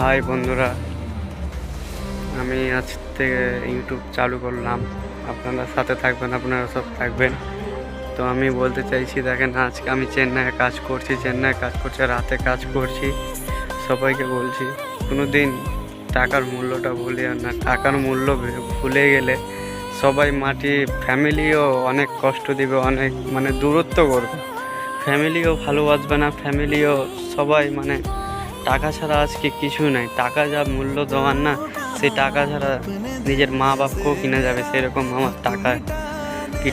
High বন্ধুরা, আমি আজ থেকে ইউটিউব চালু করলাম। আপনারা সাথে থাকবেন, আপনারা সব থাকবেন। তো আমি বলতে চাইছি, দেখেন আজকে আমি চেন্নাইয়ে কাজ করছি, রাতে কাজ করছি। সবাইকে বলছি, কোনো দিন টাকার মূল্যটা ভুলিও না। টাকার মূল্য ভুলে গেলে সবাই ফ্যামিলিও অনেক কষ্ট দিবে, অনেক দূরত্ব করবে, ফ্যামিলিও ভালোবাসবে না, ফ্যামিলিও সবাই টাকা ছাড়া আজকে কিছু নাই। টাকা যা মূল্য দেওয়ার না, সেই টাকা ছাড়া নিজের মা বাপকেও কিনা যাবে। সেরকম আমার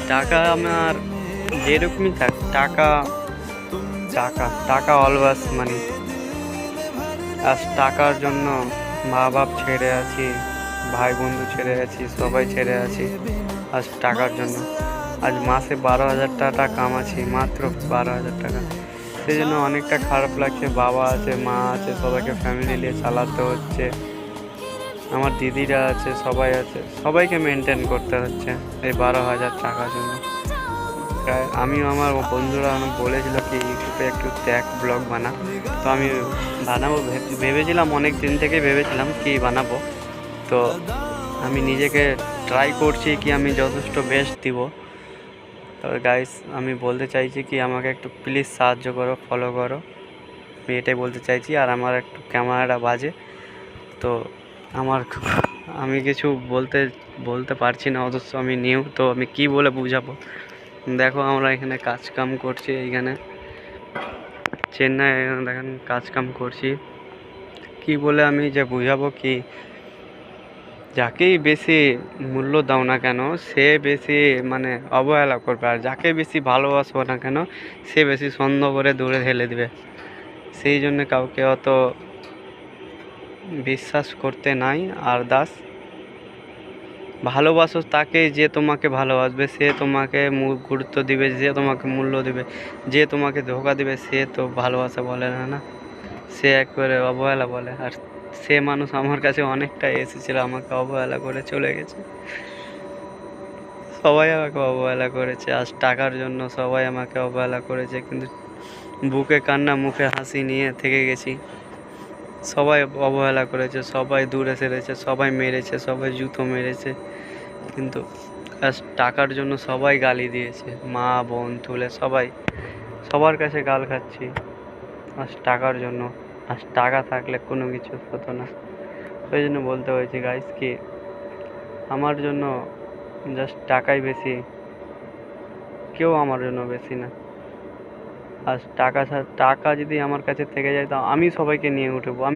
টাকা আমার যেরকমই থাক, টাকা টাকা টাকা অলওয়েজ মানি। আজ টাকার জন্য মা বাপ ছেড়ে আছি, ভাই বন্ধু ছেড়ে আছি, সবাই ছেড়ে আছি আজ টাকার জন্য। আজ মাসে 12,000 টাকা কামাচ্ছি, মাত্র 12,000 টাকা। সেই জন্য অনেকটা খারাপ লাগছে। বাবা আছে, মা আছে, সবাইকে ফ্যামিলি নিয়ে চালাতে হচ্ছে। আমার দিদিরা আছে, সবাই আছে, সবাইকে মেনটেন করতে হচ্ছে এই 12,000 টাকার জন্য। আমার বন্ধুরা বলেছিল কি ইউটিউবে একটু ব্লগ বানা। তো আমি বানাবো ভেবেছিলাম, অনেক দিন থেকে ভেবেছিলাম কি বানাবো। তো আমি নিজেকে ট্রাই করছি কি আমি যথেষ্ট বেস্ট দিব। তবে গাইস, আমি বলতে চাইছি কি আমাকে একটু প্লিজ সাহায্য করো, ফলো করো, আমি এটাই বলতে চাইছি। আর আমার একটু ক্যামেরাটা বাজে, তো আমি কিছু বলতে পারছি না, অথচ আমি নিউ। তো আমি কি বলে বুঝাবো? দেখো, আমরা এখানে কাজ কাম করছি, এইখানে চেন্নাই দেখেন কাজ কাম করছি। কি বলে আমি যে বুঝাবো কি, যাকেই বেশি মূল্য দাও না কেন সে বেশি অবহেলা করবে, আর যাকে বেশি ভালোবাসবো না কেন সে বেশি সন্দেহ করে দূরে ঠেলে দিবে। সেই জন্য কাউকে অত বিশ্বাস করতে নাই। আর ভালোবাসো তাকে, যে তোমাকে ভালোবাসবে, সে তোমাকে গুরুত্ব দিবে, যে তোমাকে মূল্য দিবে। যে তোমাকে ধোঁকা দিবে সে তো ভালোবাসা বলে না, সে একবারে অবহেলা বলে। আর সে মানুষ আমার কাছে অনেকটা এসেছিল, আমাকে অবহেলা করে চলে গেছে। সবাই আমাকে অবহেলা করেছে, আজ টাকার জন্য সবাই আমাকে অবহেলা করেছে, কিন্তু বুকে কান্না মুখে হাসি নিয়ে থেকে গেছি। সবাই অবহেলা করেছে, সবাই দূরে সেরেছে, সবাই মেরেছে, সবাই জুতো মেরেছে, কিন্তু আজ টাকার জন্য সবাই গালি দিয়েছে। মা বোন তুলে সবার কাছে গাল খাচ্ছি আজ টাকার জন্য। আজ টাকা থাকলে কোনো কিছু হতো না। ওই জন্য বলতে হয়েছে গাইস কি আমার জন্য জাস্ট টাকাই বেশি, কেউ আমার জন্য বেশি না। আজ টাকা যদি আমার কাছে থেকে যায়, তো আমি সবাইকে নিয়ে উঠবো।